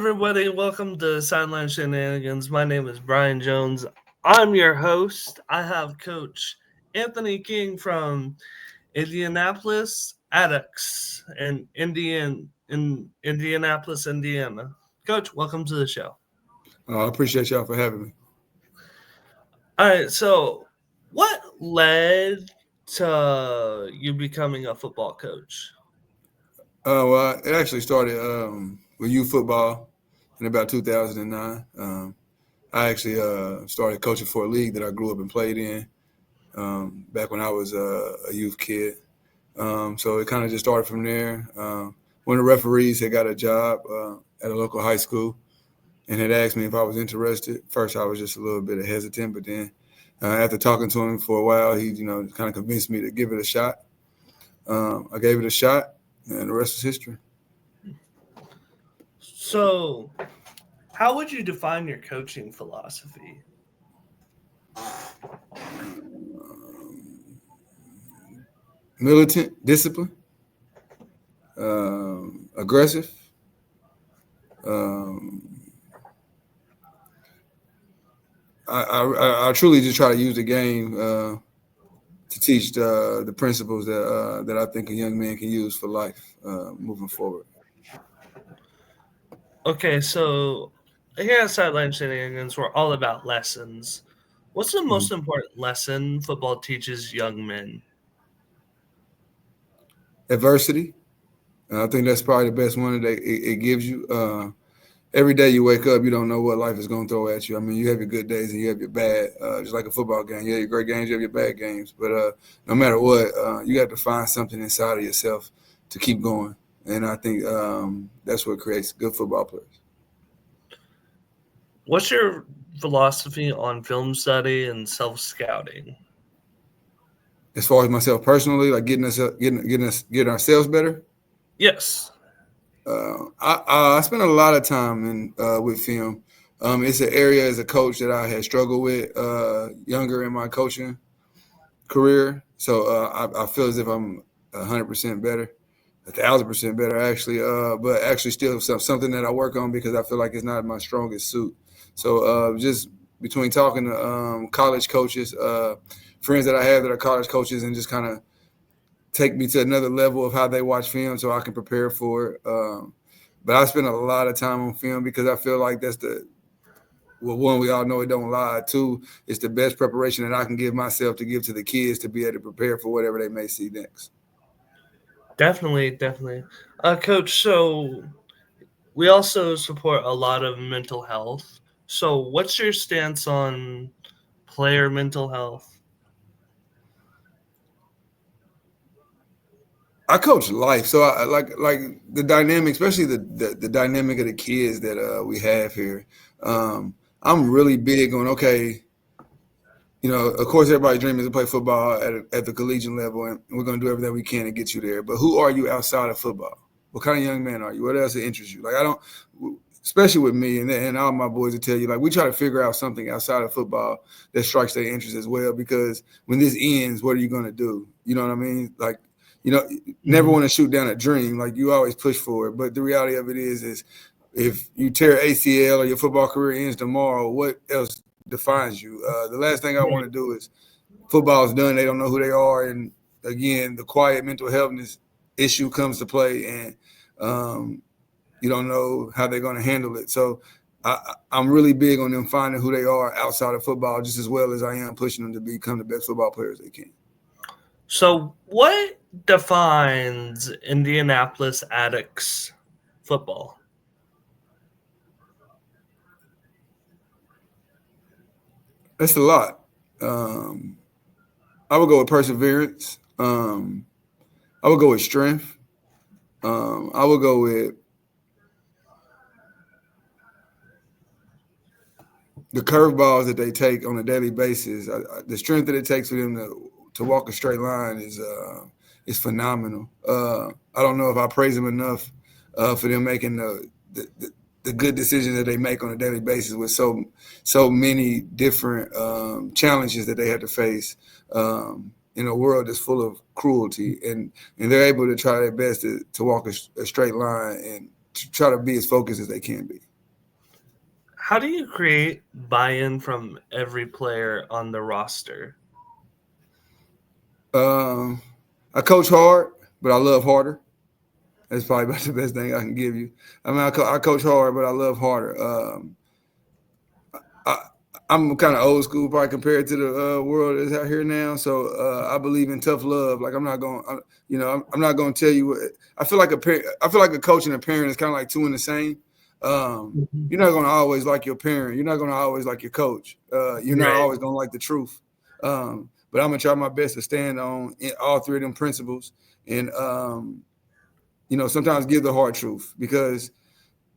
everybody. Welcome to Sideline Shenanigans. My name is Brian Jones. I'm your host. I have Coach Anthony King from Indianapolis Attucks in Indianapolis, Indiana. Coach, welcome to the show. I appreciate y'all for having me. All right, so what led to you becoming a football coach? Well, it actually started with youth football in about 2009. I actually started coaching for a league that I grew up and played in back when I was a youth kid. So it kind of just started from there. One of the referees had got a job at a local high school and had asked me if I was interested. First, I was just a little bit hesitant, but then after talking to him for a while, he kind of convinced me to give it a shot. I gave it a shot, and the rest is history. So, how would you define your coaching philosophy? Militant, discipline, aggressive. I truly just try to use the game to teach the principles that I think a young man can use for life moving forward. Okay, so here at Sideline Shenanigans, we're all about lessons. What's the most important lesson football teaches young men? Adversity. I think that's probably the best one that it gives you. Every day you wake up, you don't know what life is going to throw at you. I mean, you have your good days and you have your bad, just like a football game. You have your great games, you have your bad games. But no matter what, you have to find something inside of yourself to keep going. And I think that's what creates good football players. What's your philosophy on film study and self-scouting? As far as myself personally, like getting ourselves better. Yes. I spent a lot of time with film. It's an area as a coach that I had struggled with younger in my coaching career. So I feel as if I'm 100% better, 1,000% better actually. But actually still something that I work on because I feel like it's not my strongest suit. So just between talking to college coaches, friends that I have that are college coaches, and just kind of take me to another level of how they watch film so I can prepare for it. But I spend a lot of time on film because I feel like that's one, we all know it don't lie. Two, it's the best preparation that I can give myself to give to the kids to be able to prepare for whatever they may see next. Definitely. Coach, so we also support a lot of mental health. So what's your stance on player mental health? I coach life, so I like the dynamic, especially the dynamic of the kids that we have here. I'm really big on of course, everybody's dream is to play football at the collegiate level, and we're going to do everything we can to get you there. But who are you outside of football? What kind of young man are you? What else interests you? Like, I don't, especially with me and all my boys will tell you, like, we try to figure out something outside of football that strikes their interest as well. Because when this ends, what are you going to do? You know what I mean? Like, never want to shoot down a dream. Like, you always push for it. But the reality of it is if you tear ACL or your football career ends tomorrow, what else defines you? The last thing I want to do is football's done. They don't know who they are. And again, the quiet mental healthness issue comes to play, and you don't know how they're going to handle it. So I'm really big on them finding who they are outside of football, just as well as I am pushing them to become the best football players they can. So what defines Indianapolis Attucks football? That's a lot. I would go with perseverance. I would go with strength. I would go with the curveballs that they take on a daily basis. The strength that it takes for them to walk a straight line is phenomenal. I don't know if I praise them enough for them making the good decisions that they make on a daily basis with so many different challenges that they have to face in a world that's full of cruelty, and they're able to try their best to walk a straight line and to try to be as focused as they can be. How do you create buy-in from every player on the roster? I coach hard, but I love harder. That's probably about the best thing I can give you. I mean, I coach hard, but I love harder. I, I'm kind of old school, probably compared to the world that's out here now. So I believe in tough love. Like I'm not going, I'm not going to tell you. I feel like I feel like a coach and a parent is kind of like two in the same. Mhm. You're not going to always like your parent. You're not going to always like your coach. You're not Right. always going to like the truth. But I'm gonna try my best to stand on all three of them principles, and sometimes give the hard truth because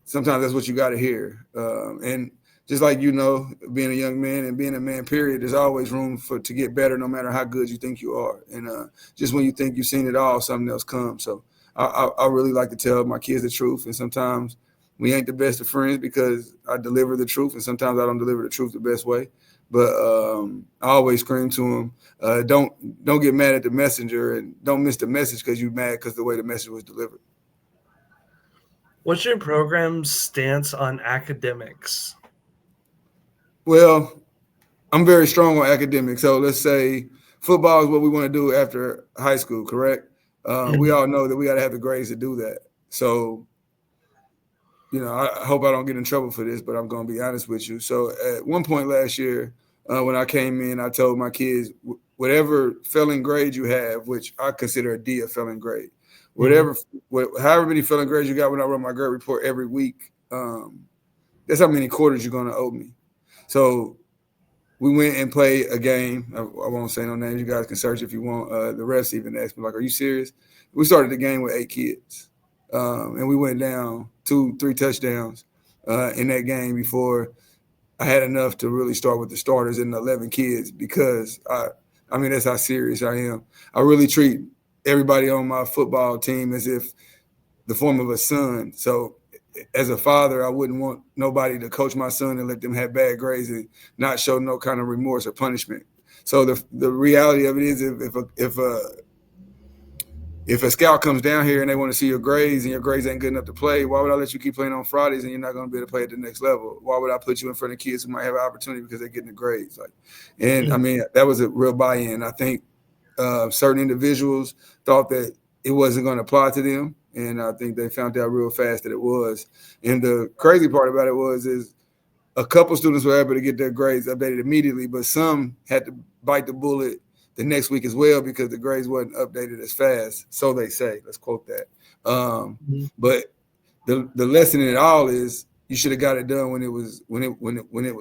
sometimes that's what you got to hear. And just like being a young man and being a man, period, there's always room to get better, no matter how good you think you are. And just when you think you've seen it all, something else comes. So I really like to tell my kids the truth, and sometimes we ain't the best of friends because I deliver the truth, and sometimes I don't deliver the truth the best way. But I always scream to them, don't get mad at the messenger, and don't miss the message because you're mad because the way the message was delivered. What's your program's stance on academics? Well, I'm very strong on academics. So let's say football is what we want to do after high school, correct? We Mhm. all know that we got to have the grades to do that. So, I hope I don't get in trouble for this, but I'm going to be honest with you. So at one point last year, when I came in, I told my kids, whatever failing grade you have, which I consider a D a failing grade, Mhm. whatever, however many failing grades you got when I run my grade report every week, that's how many quarters you're going to owe me. So we went and played a game. I won't say no names. You guys can search if you want. The refs even asked me, like, "Are you serious?" We started the game with 8 kids, and we went down 2, 3 touchdowns in that game before I had enough to really start with the starters and the 11 kids because I mean, that's how serious I am. I really treat everybody on my football team as if the form of a son. So as a father, I wouldn't want nobody to coach my son and let them have bad grades and not show no kind of remorse or punishment. So the reality of it is, if a scout comes down here and they want to see your grades and your grades ain't good enough to play, why would I let you keep playing on Fridays and you're not going to be able to play at the next level? Why would I put you in front of kids who might have an opportunity because they're getting the grades? And I Mhm. mean, that was a real buy-in. I think certain individuals thought that it wasn't going to apply to them, and I think they found out real fast that it was. And the crazy part about it is a couple students were able to get their grades updated immediately, but some had to bite the bullet the next week as well because the grades wasn't updated as fast. So they say. Let's quote that. Mhm. But the lesson in it all is you should have got it done when it was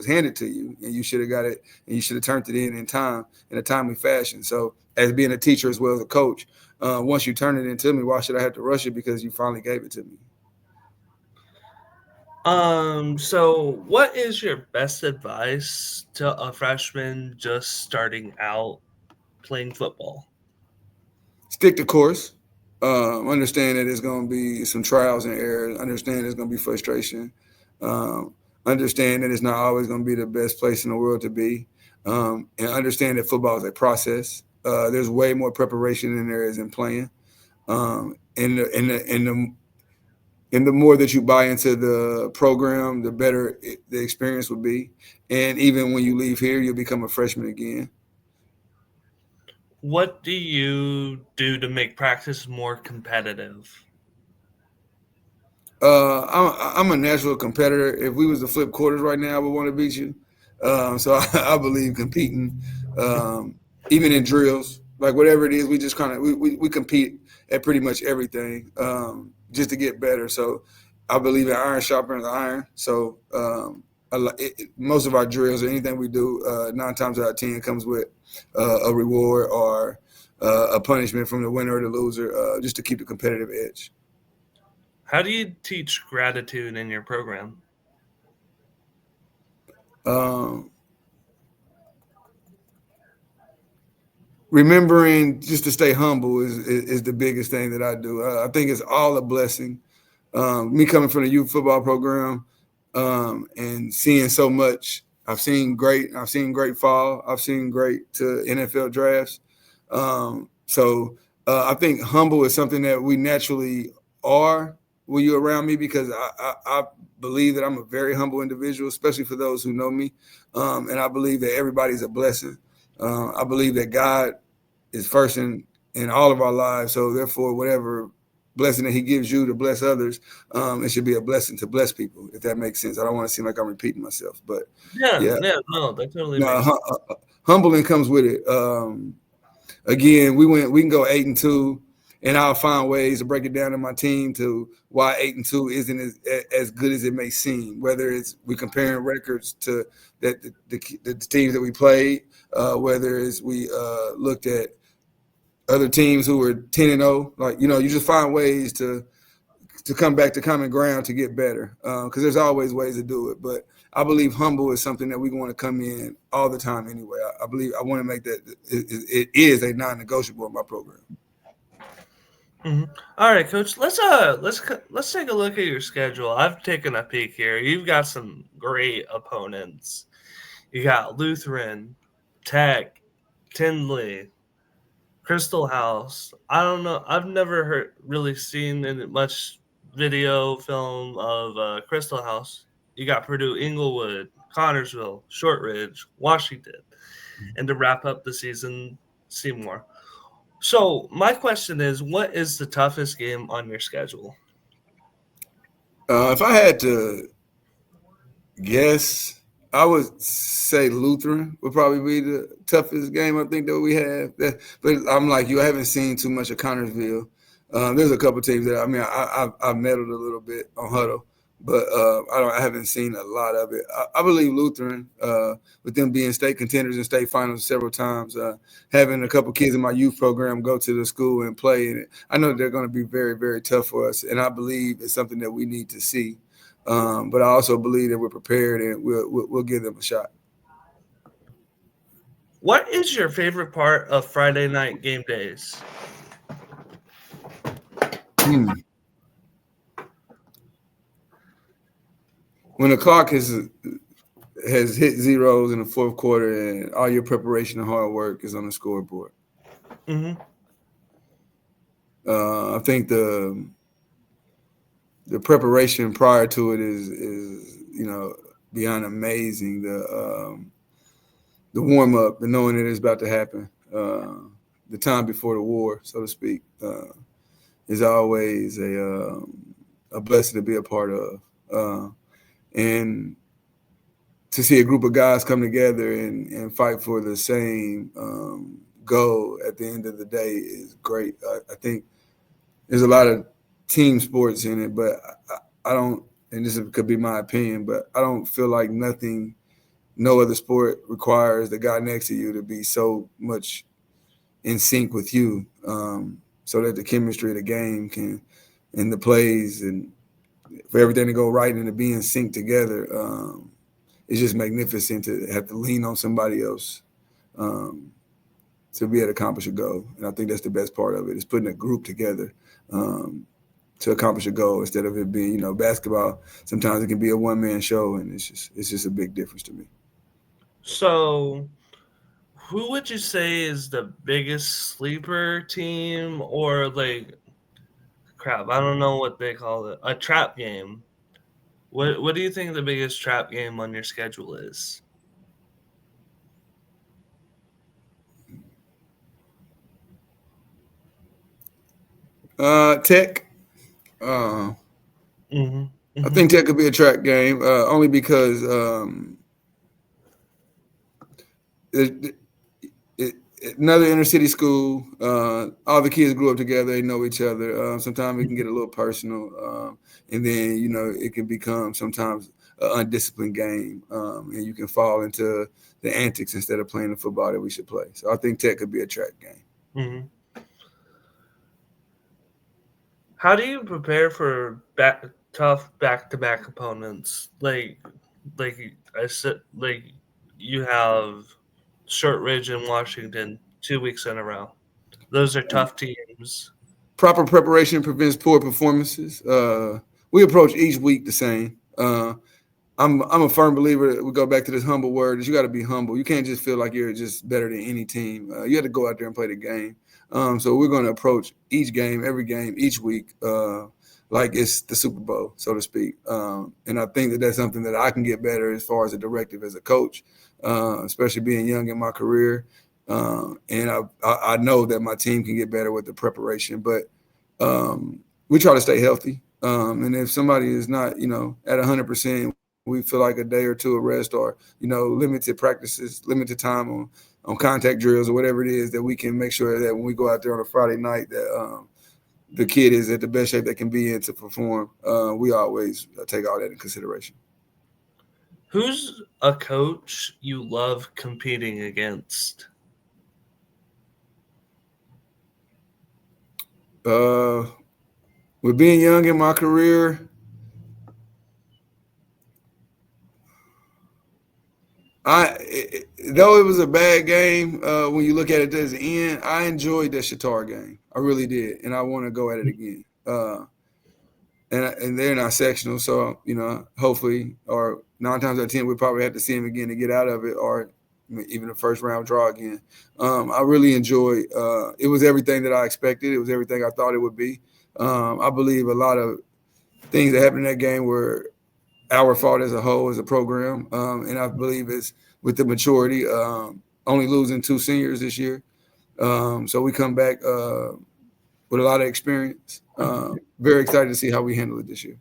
handed to you, and you should have got it and you should have turned it in time in a timely fashion. So as being a teacher as well as a coach, once you turn it into me, why should I have to rush it because you finally gave it to me? So what is your best advice to a freshman just starting out playing football? Stick the course. Understand that there's going to be some trials and errors. Understand there's going to be frustration. Um, Understand that it's not always going to be the best place in the world to be. And understand that football is a process. There's way more preparation than there is in playing. And the more that you buy into the program, the better the experience will be. And even when you leave here, you'll become a freshman again. What do you do to make practice more competitive? I'm a natural competitor. If we was to flip quarters right now, I would want to beat you. So I believe competing, um, even in drills, like whatever it is, we just kind of we compete at pretty much everything just to get better. So I believe in iron sharpens iron. So most of our drills or anything we do, 9 times out of 10 comes with a reward or a punishment from the winner or the loser, just to keep the competitive edge. How do you teach gratitude in your program? Um, Remembering just to stay humble is the biggest thing that I do. I think it's all a blessing. Me coming from the youth football program and seeing so much, I've seen great fall. I've seen great to NFL drafts. So I think humble is something that we naturally are. when you're around me because I believe that I'm a very humble individual, especially for those who know me. And I believe that everybody's a blessing. I believe that God is first in all of our lives. So therefore, whatever blessing that he gives you to bless others, it should be a blessing to bless people, if that makes sense. I don't want to seem like I'm repeating myself, but Yeah, yeah. no, that totally No, makes sense. humbling comes with it. Again, we can go 8-2, and I'll find ways to break it down to my team to why 8-2 isn't as good as it may seem. Whether it's we comparing records to that the teams that we played, whether it's we looked at other teams who were 10-0, like you just find ways to come back to common ground to get better, because there's always ways to do it. But I believe humble is something that we want to come in all the time anyway. I believe I want to make that it is a non-negotiable in my program. Mm-hmm. All right, Coach. Let's take a look at your schedule. I've taken a peek here. You've got some great opponents. You got Lutheran, Tech, Tindley, Crystal House. I don't know. I've never really seen much video film of Crystal House. You got Purdue, Inglewood, Connorsville, Shortridge, Washington, and to wrap up the season, Seymour. So my question is, what is the toughest game on your schedule? If I had to guess, I would say Lutheran would probably be the toughest game I think that we have. But I'm like you, I haven't seen too much of Connorsville. There's a couple teams that I've meddled a little bit on Huddle, but I haven't seen a lot of it. I believe Lutheran, with them being state contenders and state finals several times, having a couple kids in my youth program go to the school and play in it, I know they're going to be very, very tough for us, and I believe it's something that we need to see. But I also believe that we're prepared and we'll give them a shot. What is your favorite part of Friday night game days? When the clock has hit zeros in the fourth quarter and all your preparation and hard work is on the scoreboard. Mm-hmm. I think the preparation prior to it is beyond amazing. The warm up, the knowing that it's about to happen, the time before the war, so to speak, is always a blessing to be a part of, and to see a group of guys come together and fight for the same goal at the end of the day is great. I think there's a lot of team sports in it, but I don't, and this could be my opinion, but I don't feel like no other sport requires the guy next to you to be so much in sync with you, so that the chemistry of the game and the plays and for everything to go right and to be in sync together. It's just magnificent to have to lean on somebody else to be able to accomplish a goal. And I think that's the best part of it, is putting a group together to accomplish a goal instead of it being, basketball. Sometimes it can be a one-man show, and it's just a big difference to me. So, who would you say is the biggest sleeper team, or crap, I don't know what they call it, a trap game? What do you think the biggest trap game on your schedule is? Tech. I think Tech could be a track game, only because another inner city school. All the kids grew up together; they know each other. Sometimes it can get a little personal, and then it can become sometimes an undisciplined game, and you can fall into the antics instead of playing the football that we should play. So I think Tech could be a track game. Mm-hmm. How do you prepare for tough back-to-back opponents? Like I said, you have Shortridge and Washington 2 weeks in a row. Those are tough teams. Proper preparation prevents poor performances. We approach each week the same. I'm a firm believer. We go back to this humble word. Is you got to be humble. You can't just feel like you're just better than any team. You have to go out there and play the game. So we're going to approach each game, every game, each week like it's the Super Bowl, so to speak. And I think that that's something that I can get better as far as a directive as a coach, especially being young in my career. And I know that my team can get better with the preparation, but we try to stay healthy. And if somebody is not, at 100%, we feel like a day or two of rest or, limited practices, limited time on contact drills or whatever it is, that we can make sure that when we go out there on a Friday night that the kid is at the best shape they can be in to perform. We always take all that in consideration. Who's a coach you love competing against? With being young in my career, though it was a bad game, when you look at it as the end, I enjoyed that Shatar game. I really did, and I want to go at it again. And they're not sectional, so hopefully, or 9 times out of 10, we probably have to see him again to get out of it, or even a first round draw again. I really enjoyed. It was everything that I expected. It was everything I thought it would be. I believe a lot of things that happened in that game were our fault as a whole, as a program, and I believe it's with the maturity. Only losing 2 seniors this year, so we come back with a lot of experience. Very excited to see how we handle it this year.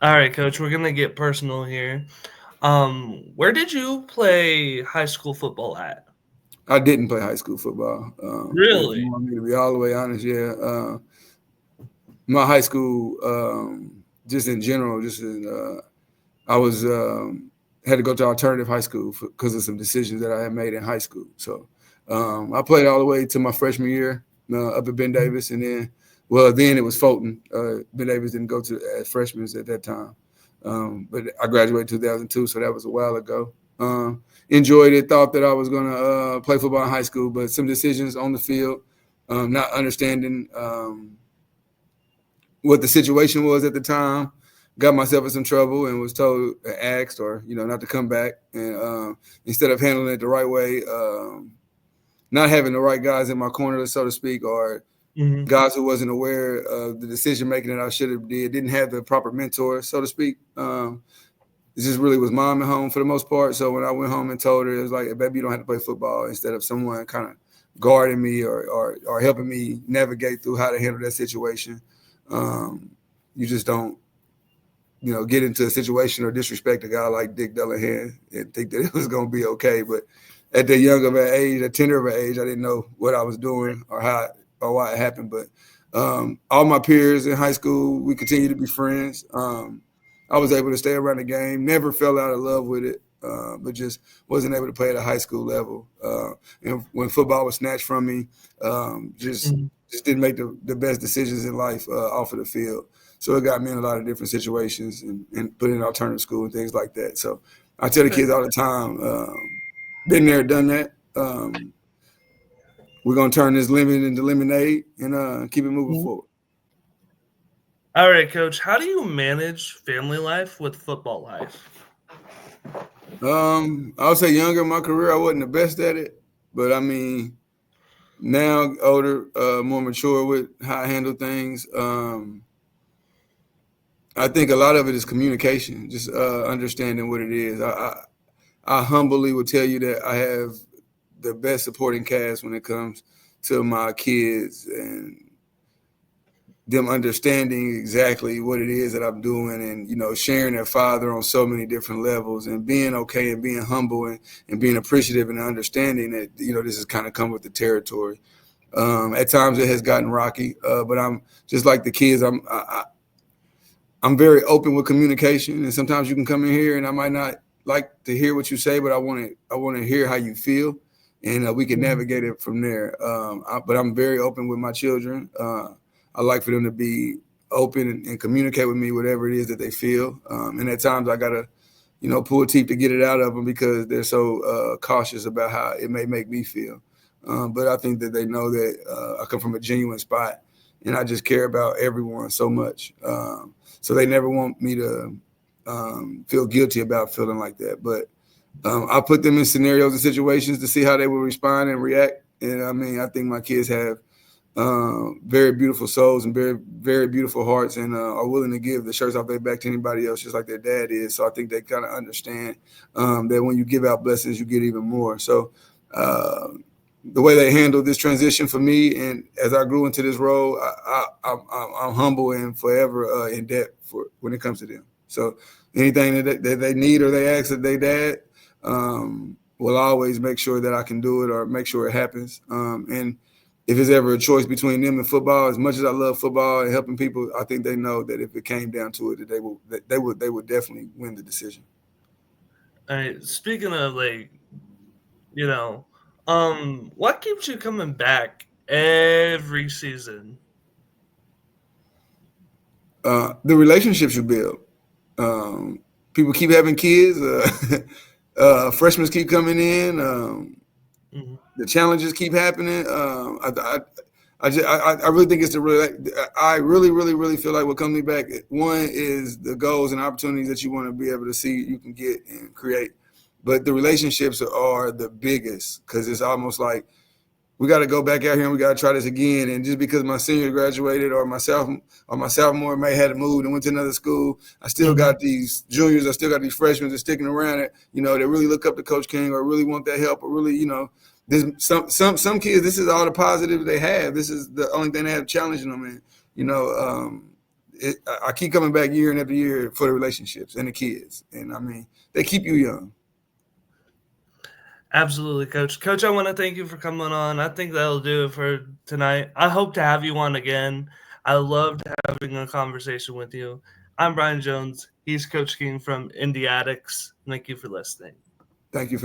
All right, Coach, we're going to get personal here. Where did you play high school football at? I didn't play high school football. Really? If you want me to be all the way honest, yeah. My high school, just in general, I was had to go to alternative high school because of some decisions that I had made in high school. So I played all the way to my freshman year up at Ben Davis, and then it was Fulton. Ben Davis didn't go to as freshmen at that time, but I graduated in 2002, so that was a while ago. Enjoyed it. Thought that I was going to play football in high school, but some decisions on the field, not understanding what the situation was at the time, got myself in some trouble and was told, asked, or not to come back. And instead of handling it the right way, not having the right guys in my corner, so to speak, or guys who wasn't aware of the decision making that I should have did, didn't have the proper mentor, so to speak. It just really was mom at home for the most part. So when I went home and told her, it was like, baby, you don't have to play football, instead of someone kind of guarding me or helping me navigate through how to handle that situation. You just don't, get into a situation or disrespect a guy like Dick Dellahan and think that it was going to be okay. But at that young of an age, a tender of an age, I didn't know what I was doing or how or why it happened. But all my peers in high school, we continued to be friends. I was able to stay around the game, never fell out of love with it, but just wasn't able to play at a high school level. And when football was snatched from me, just didn't make the best decisions in life off of the field. So it got me in a lot of different situations and put in alternative school and things like that. So I tell the kids all the time, been there, done that. We're going to turn this lemon into lemonade and keep it moving forward. All right, Coach, how do you manage family life with football life? I would say younger in my career, I wasn't the best at it. But, I mean, now older, more mature with how I handle things. I think a lot of it is communication, just understanding what it is. I humbly would tell you that I have the best supporting cast when it comes to my kids and them understanding exactly what it is that I'm doing and, sharing their father on so many different levels and being okay and being humble and being appreciative and understanding that, this has kind of come with the territory. At times it has gotten rocky, but I'm just like the kids. I'm very open with communication, and sometimes you can come in here and I might not like to hear what you say, but I want to hear how you feel, and we can navigate it from there. But I'm very open with my children. I like for them to be open and communicate with me whatever it is that they feel. And at times I gotta, pull teeth to get it out of them because they're so cautious about how it may make me feel. But I think that they know that I come from a genuine spot, and I just care about everyone so much. So they never want me to feel guilty about feeling like that. But I put them in scenarios and situations to see how they will respond and react. And I mean, I think my kids have very beautiful souls and very, very beautiful hearts, and are willing to give the shirts off their back to anybody else, just like their dad is. So I think they kind of understand that when you give out blessings, you get even more. So the way they handled this transition for me, and as I grew into this role, I'm humble and forever in debt for when it comes to them. So anything that they need or they ask of their dad, will always make sure that I can do it or make sure it happens. And if it's ever a choice between them and football, as much as I love football and helping people, I think they know that if it came down to it, that they would definitely win the decision. All right. Speaking of what keeps you coming back every season? The relationships you build. People keep having kids. Freshmen keep coming in. Mm-hmm. The challenges keep happening. I really think it's I really feel like what comes me back, one is the goals and opportunities that you want to be able to see you can get and create. But the relationships are the biggest, because it's almost like we got to go back out here and we got to try this again. And just because my senior graduated or my sophomore may have moved and went to another school, I still got these juniors, I still got these freshmen that's sticking around it, that really look up to Coach King or really want that help or really, there's some kids, this is all the positive they have. This is the only thing they have challenging them in. I keep coming back year after year for the relationships and the kids. And I mean, they keep you young. Absolutely, Coach. Coach, I want to thank you for coming on. I think that'll do it for tonight. I hope to have you on again. I loved having a conversation with you. I'm Brian Jones. He's Coach King from Indianapolis Attucks. Thank you for listening. Thank you for